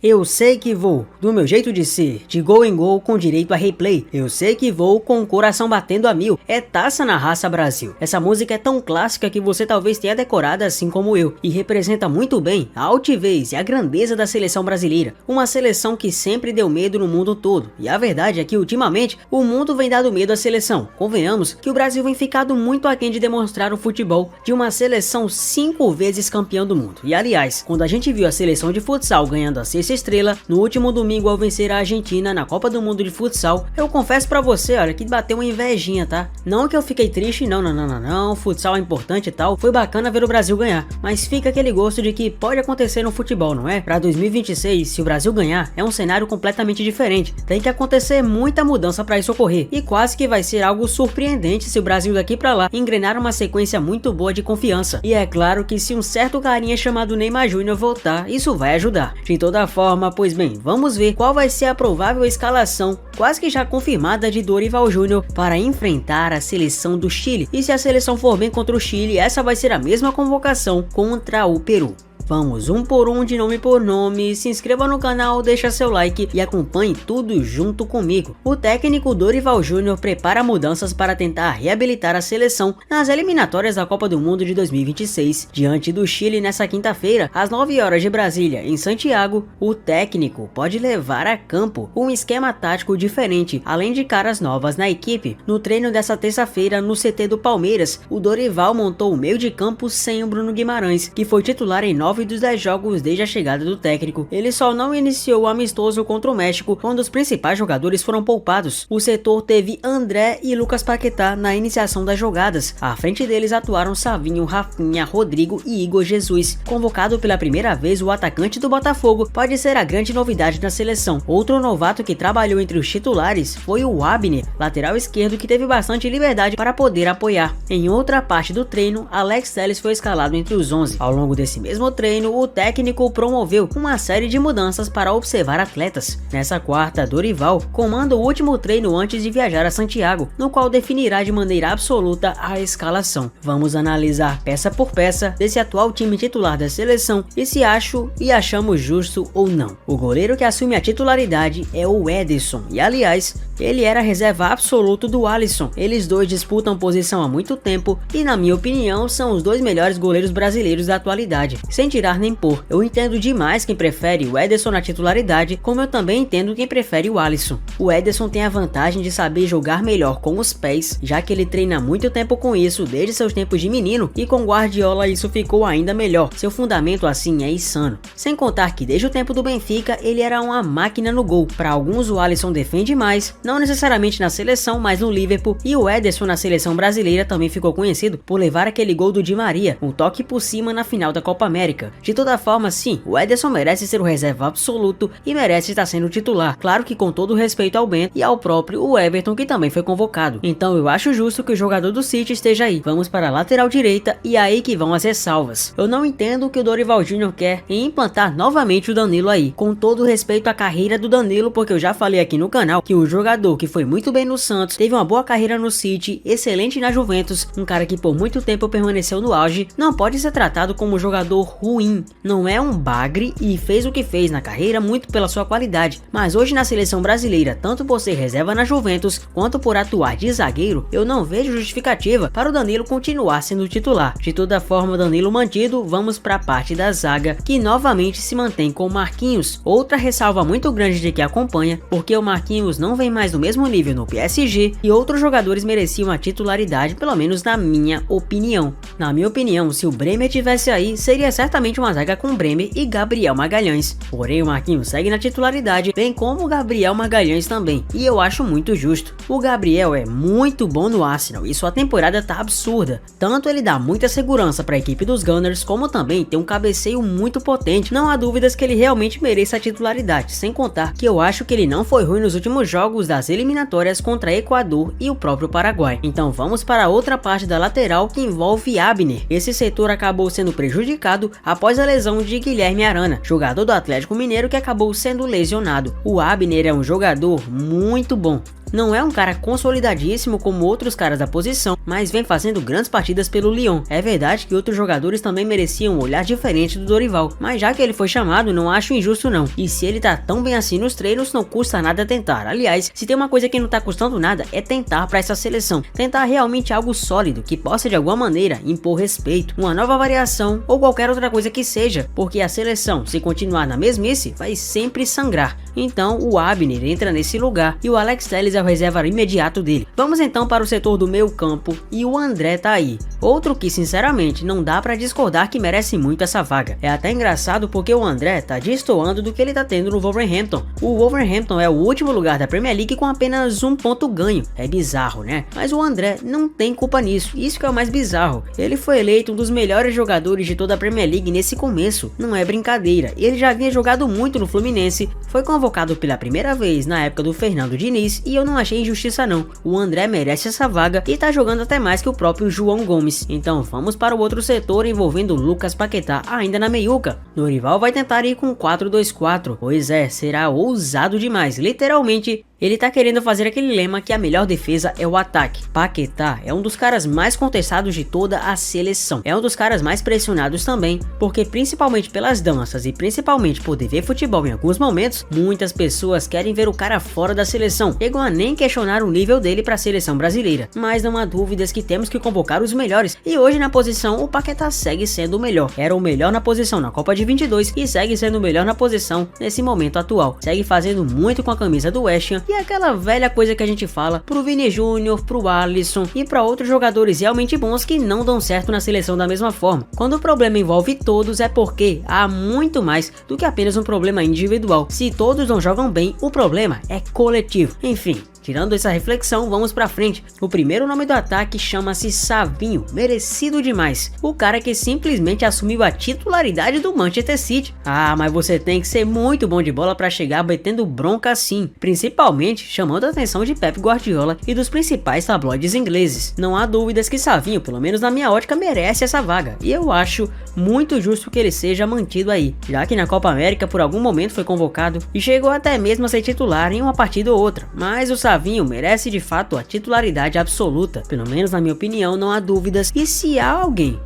Eu sei que vou, do meu jeito de ser, de gol em gol com direito a replay. Eu sei que vou com o coração batendo a mil, é taça na raça Brasil. Essa música é tão clássica que você talvez tenha decorado assim como eu, e representa muito bem a altivez e a grandeza da seleção brasileira. Uma seleção que sempre deu medo no mundo todo, e a verdade é que ultimamente o mundo vem dado medo à seleção. Convenhamos que o Brasil vem ficado muito aquém de demonstrar o futebol de uma seleção 5 vezes campeã do mundo. E aliás, quando a gente viu a seleção de futsal ganhando a sexta estrela no último domingo ao vencer a Argentina na Copa do Mundo de Futsal, eu confesso pra você, olha, que bateu uma invejinha, tá? Não que eu fiquei triste, não, futsal é importante e tal, foi bacana ver o Brasil ganhar, mas fica aquele gosto de que pode acontecer no futebol, não é? Pra 2026, se o Brasil ganhar, é um cenário completamente diferente, tem que acontecer muita mudança pra isso ocorrer, e quase que vai ser algo surpreendente se o Brasil daqui pra lá engrenar uma sequência muito boa de confiança. E é claro que se um certo carinha chamado Neymar Júnior voltar, isso vai ajudar. De toda forma, pois bem, vamos ver qual vai ser a provável escalação, quase que já confirmada, de Dorival Júnior para enfrentar a seleção do Chile. E se a seleção for bem contra o Chile, essa vai ser a mesma convocação contra o Peru. Vamos um por um, de nome por nome. Se inscreva no canal, deixa seu like e acompanhe tudo junto comigo. O técnico Dorival Júnior prepara mudanças para tentar reabilitar a seleção nas eliminatórias da Copa do Mundo de 2026. Diante do Chile nessa quinta-feira, às 9 horas de Brasília, em Santiago, o técnico pode levar a campo um esquema tático diferente, além de caras novas na equipe. No treino dessa terça-feira, no CT do Palmeiras, o Dorival montou o meio de campo sem o Bruno Guimarães, que foi titular em 9 dos 10 jogos desde a chegada do técnico. Ele só não iniciou o amistoso contra o México, quando os principais jogadores foram poupados. O setor teve André e Lucas Paquetá na iniciação das jogadas. À frente deles atuaram Savinho, Rafinha, Rodrigo e Igor Jesus. Convocado pela primeira vez, o atacante do Botafogo pode ser a grande novidade na seleção. Outro novato que trabalhou entre os titulares foi o Abner, lateral esquerdo, que teve bastante liberdade para poder apoiar. Em outra parte do treino, Alex Telles foi escalado entre os 11. Ao longo desse mesmo treino, o técnico promoveu uma série de mudanças para observar atletas. Nessa quarta, Dorival comanda o último treino antes de viajar a Santiago, no qual definirá de maneira absoluta a escalação. Vamos analisar peça por peça desse atual time titular da seleção e se achamos justo ou não. O goleiro que assume a titularidade é o Ederson, e aliás, ele era reserva absoluto do Alisson. Eles dois disputam posição há muito tempo e, na minha opinião, são os dois melhores goleiros brasileiros da atualidade, sem tirar nem pôr. Eu entendo demais quem prefere o Ederson na titularidade, como eu também entendo quem prefere o Alisson. O Ederson tem a vantagem de saber jogar melhor com os pés, já que ele treina há muito tempo com isso, desde seus tempos de menino, e com Guardiola isso ficou ainda melhor. Seu fundamento assim é insano. Sem contar que desde o tempo do Benfica, ele era uma máquina no gol. Para alguns o Alisson defende mais, não necessariamente na seleção, mas no Liverpool, e o Ederson na seleção brasileira também ficou conhecido por levar aquele gol do Di Maria, um toque por cima na final da Copa América. De toda forma, sim, o Ederson merece ser o reserva absoluto e merece estar sendo titular, claro que com todo respeito ao Bento e ao próprio Everton, que também foi convocado. Então eu acho justo que o jogador do City esteja aí. Vamos para a lateral direita e aí que vão as ressalvas. Eu não entendo o que o Dorival Júnior quer em implantar novamente o Danilo aí, com todo respeito à carreira do Danilo, porque eu já falei aqui no canal que o jogador que foi muito bem no Santos, teve uma boa carreira no City, excelente na Juventus, um cara que por muito tempo permaneceu no auge, não pode ser tratado como um jogador ruim. Não é um bagre e fez o que fez na carreira muito pela sua qualidade, mas hoje na seleção brasileira, tanto por ser reserva na Juventus, quanto por atuar de zagueiro, eu não vejo justificativa para o Danilo continuar sendo titular. De toda forma, Danilo mantido, vamos para a parte da zaga, que novamente se mantém com o Marquinhos. Outra ressalva muito grande de quem acompanha, porque o Marquinhos não vem mais no mesmo nível no PSG e outros jogadores mereciam a titularidade, pelo menos na minha opinião. Na minha opinião, se o Bremer tivesse aí, seria certamente uma zaga com Bremer e Gabriel Magalhães. Porém, o Marquinhos segue na titularidade, bem como o Gabriel Magalhães também, e eu acho muito justo. O Gabriel é muito bom no Arsenal e sua temporada tá absurda. Tanto ele dá muita segurança para a equipe dos Gunners, como também tem um cabeceio muito potente. Não há dúvidas que ele realmente mereça a titularidade, sem contar que eu acho que ele não foi ruim nos últimos jogos das eliminatórias contra Equador e o próprio Paraguai. Então vamos para outra parte da lateral, que envolve Abner. Esse setor acabou sendo prejudicado após a lesão de Guilherme Arana, jogador do Atlético Mineiro, que acabou sendo lesionado. O Abner é um jogador muito bom. Não é um cara consolidadíssimo como outros caras da posição, mas vem fazendo grandes partidas pelo Lyon. É verdade que outros jogadores também mereciam um olhar diferente do Dorival, mas já que ele foi chamado, não acho injusto não. E se ele tá tão bem assim nos treinos, não custa nada tentar. Aliás, se tem uma coisa que não tá custando nada, é tentar para essa seleção. Tentar realmente algo sólido, que possa de alguma maneira impor respeito, uma nova variação ou qualquer outra coisa que seja, porque a seleção, se continuar na mesmice, vai sempre sangrar. Então o Abner entra nesse lugar e o Alex Telles é o reserva imediato dele. Vamos então para o setor do meio campo e o André tá aí. Outro que sinceramente não dá pra discordar que merece muito essa vaga. É até engraçado porque o André tá destoando do que ele tá tendo no Wolverhampton. O Wolverhampton é o último lugar da Premier League com apenas 1 ponto ganho. É bizarro, né? Mas o André não tem culpa nisso. Isso que é o mais bizarro. Ele foi eleito um dos melhores jogadores de toda a Premier League nesse começo. Não é brincadeira. Ele já havia jogado muito no Fluminense, foi convocado pela primeira vez na época do Fernando Diniz e eu não achei injustiça não. O André merece essa vaga e tá jogando até mais que o próprio João Gomes. Então vamos para o outro setor envolvendo Lucas Paquetá ainda na meiuca. Dorival vai tentar ir com 4-2-4. Pois é, será ousado demais. Literalmente, ele tá querendo fazer aquele lema que a melhor defesa é o ataque. Paquetá é um dos caras mais contestados de toda a seleção. É um dos caras mais pressionados também, porque principalmente pelas danças e principalmente por ver futebol em alguns momentos, muitas pessoas querem ver o cara fora da seleção. Chegam a nem questionar o nível dele para a seleção brasileira. Mas não há dúvidas que temos que convocar os melhores. E hoje na posição, o Paquetá segue sendo o melhor. Era o melhor na posição na Copa de 22 e segue sendo o melhor na posição nesse momento atual. Segue fazendo muito com a camisa do West Ham. E aquela velha coisa que a gente fala pro Vini Júnior, pro Alisson e para outros jogadores realmente bons que não dão certo na seleção da mesma forma. Quando o problema envolve todos é porque há muito mais do que apenas um problema individual. Se todos não jogam bem, o problema é coletivo. Enfim, tirando essa reflexão, vamos pra frente. O primeiro nome do ataque chama-se Savinho, merecido demais. O cara que simplesmente assumiu a titularidade do Manchester City. Ah, mas você tem que ser muito bom de bola pra chegar batendo bronca assim, principalmente chamando a atenção de Pep Guardiola e dos principais tabloides ingleses. Não há dúvidas que Savinho, pelo menos na minha ótica, merece essa vaga. E eu acho muito justo que ele seja mantido aí, já que na Copa América por algum momento foi convocado e chegou até mesmo a ser titular em uma partida ou outra. Mas o Savinho merece de fato a titularidade absoluta, pelo menos na minha opinião, não há dúvidas. E se há alguém,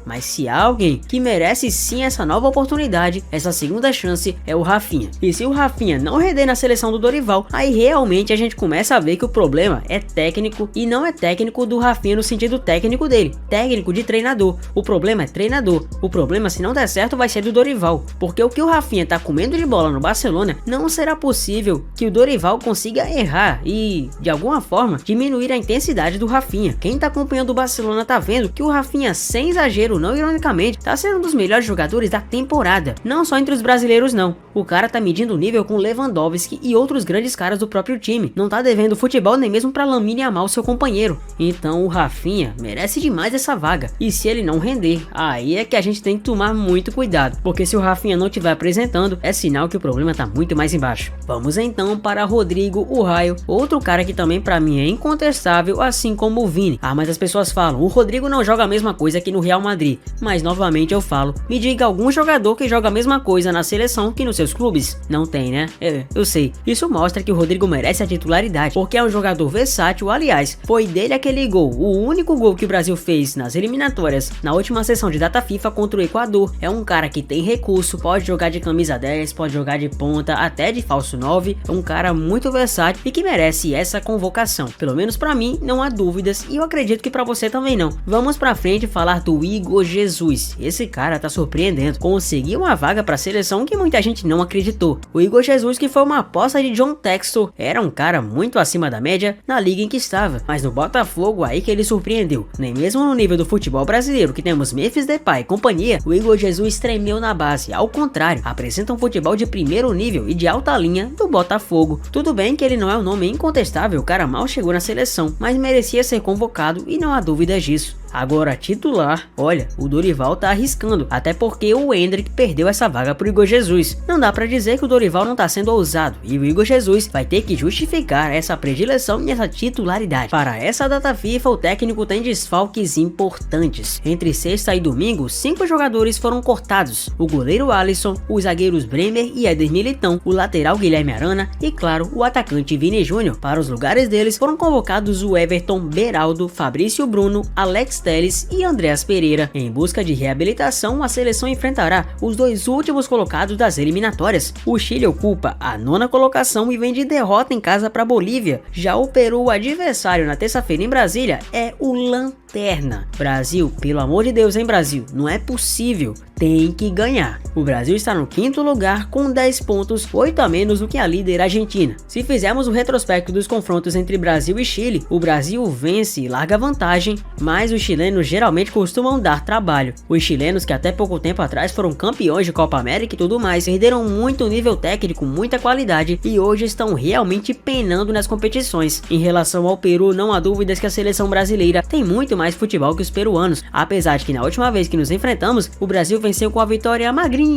mas se há alguém que merece sim essa nova oportunidade, essa segunda chance, é o Rafinha. E se o Rafinha não render na seleção do Dorival, aí realmente a gente começa a ver que o problema é técnico e não é técnico do Rafinha no sentido técnico dele, técnico de treinador. O problema é treinador. O problema, se não der certo, vai ser do Dorival, porque o que o Rafinha tá comendo de bola no Barcelona, não será possível que o Dorival consiga errar e, de alguma forma, diminuir a intensidade do Rafinha. Quem tá acompanhando o Barcelona tá vendo que o Rafinha, sem exagero, não ironicamente, tá sendo um dos melhores jogadores da temporada. Não só entre os brasileiros não. O cara tá medindo o nível com Lewandowski e outros grandes caras do próprio time. Não tá devendo futebol nem mesmo pra Lamine Yamal, seu companheiro. Então o Rafinha merece demais essa vaga. E se ele não render, aí é que a gente tem que tomar muito cuidado. Porque se o Rafinha não estiver apresentando, é sinal que o problema tá muito mais embaixo. Vamos então para Rodrigo o Raio, outro cara que também pra mim é incontestável, assim como o Vini. Mas as pessoas falam, o Rodrigo não joga a mesma coisa que no Real Madrid. Mas novamente eu falo, me diga algum jogador que joga a mesma coisa na seleção que nos seus clubes. Não tem, né? Eu sei. Isso mostra que o Rodrigo merece a titularidade, porque é um jogador versátil. Aliás, foi dele aquele gol, o único gol que o Brasil fez nas eliminatórias na última sessão de data FIFA contra o Equador. É um cara que tem recurso, pode jogar de camisa 10, pode jogar de ponta, até de falso 9. É um cara muito versátil e que merece essa convocação. Pelo menos pra mim, não há dúvidas, e eu acredito que pra você também não. Vamos pra frente falar do Igor Jesus. Esse cara tá surpreendendo. Conseguiu uma vaga pra seleção que muita gente não acreditou. O Igor Jesus, que foi uma aposta de John Textor, era um cara muito acima da média na liga em que estava. Mas no Botafogo, aí que ele surpreendeu. Nem mesmo no nível do futebol brasileiro, que temos Memphis Depay e companhia, o Igor Jesus tremeu na base. Ao contrário, apresenta um futebol de primeiro nível e de alta linha do Botafogo. Tudo bem que ele não é um nome incontestável, o cara mal chegou na seleção, mas merecia ser convocado e não há dúvidas disso. Agora titular, olha, o Dorival tá arriscando, até porque o Endrick perdeu essa vaga pro Igor Jesus. Não dá pra dizer que o Dorival não tá sendo ousado, e o Igor Jesus vai ter que justificar essa predileção e essa titularidade. Para essa data FIFA, o técnico tem desfalques importantes. Entre sexta e domingo, 5 jogadores foram cortados: o goleiro Alisson, os zagueiros Bremer e Éder Militão, o lateral Guilherme Arana e, claro, o atacante Vini Júnior. Para os lugares deles foram convocados o Everton, Beraldo, Fabrício Bruno, Alex Telles e Andreas Pereira. Em busca de reabilitação, a seleção enfrentará os 2 últimos colocados das eliminatórias. O Chile ocupa a 9ª colocação e vem de derrota em casa para a Bolívia. Já o Peru, o adversário na terça-feira em Brasília, é o Lanterna. Brasil, pelo amor de Deus, hein, Brasil? Não é possível. Tem que ganhar. O Brasil está no 5º lugar com 10 pontos, 8 a menos do que a líder Argentina. Se fizermos o retrospecto dos confrontos entre Brasil e Chile, o Brasil vence e larga vantagem, mas os chilenos geralmente costumam dar trabalho. Os chilenos, que até pouco tempo atrás foram campeões de Copa América e tudo mais, perderam muito nível técnico, muita qualidade e hoje estão realmente penando nas competições. Em relação ao Peru, não há dúvidas que a seleção brasileira tem muito mais futebol que os peruanos, apesar de que na última vez que nos enfrentamos, o Brasil venceu com a vitória magrinha,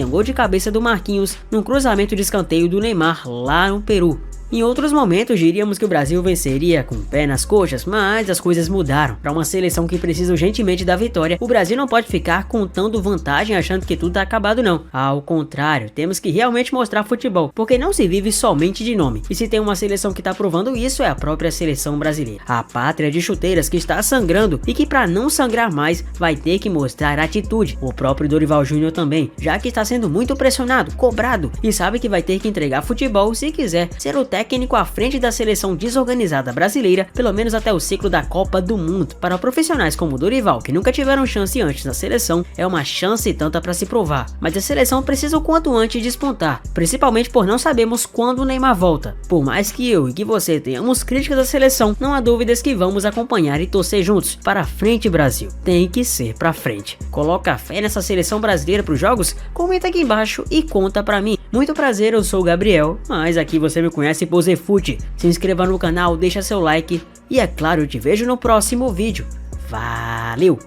um gol de cabeça do Marquinhos num cruzamento de escanteio do Neymar lá no Peru. Em outros momentos diríamos que o Brasil venceria com o pé nas coxas, mas as coisas mudaram. Para uma seleção que precisa urgentemente da vitória, o Brasil não pode ficar contando vantagem achando que tudo tá acabado não. Ao contrário, temos que realmente mostrar futebol, porque não se vive somente de nome. E se tem uma seleção que tá provando isso, é a própria seleção brasileira. A pátria de chuteiras que está sangrando e que, para não sangrar mais, vai ter que mostrar atitude. O próprio Dorival Júnior também, já que está sendo muito pressionado, cobrado e sabe que vai ter que entregar futebol se quiser ser o técnico à frente da seleção desorganizada brasileira, pelo menos até o ciclo da Copa do Mundo. Para profissionais como o Dorival, que nunca tiveram chance antes na seleção, é uma chance tanta para se provar. Mas a seleção precisa o quanto antes despontar, principalmente por não sabemos quando o Neymar volta. Por mais que eu e que você tenhamos críticas da seleção, não há dúvidas que vamos acompanhar e torcer juntos. Para frente, Brasil. Tem que ser pra frente. Coloca fé nessa seleção brasileira pros jogos? Comenta aqui embaixo e conta pra mim. Muito prazer, eu sou o Gabriel, mas aqui você me conhece por Zefute. Se inscreva no canal, deixa seu like e é claro, eu te vejo no próximo vídeo. Valeu!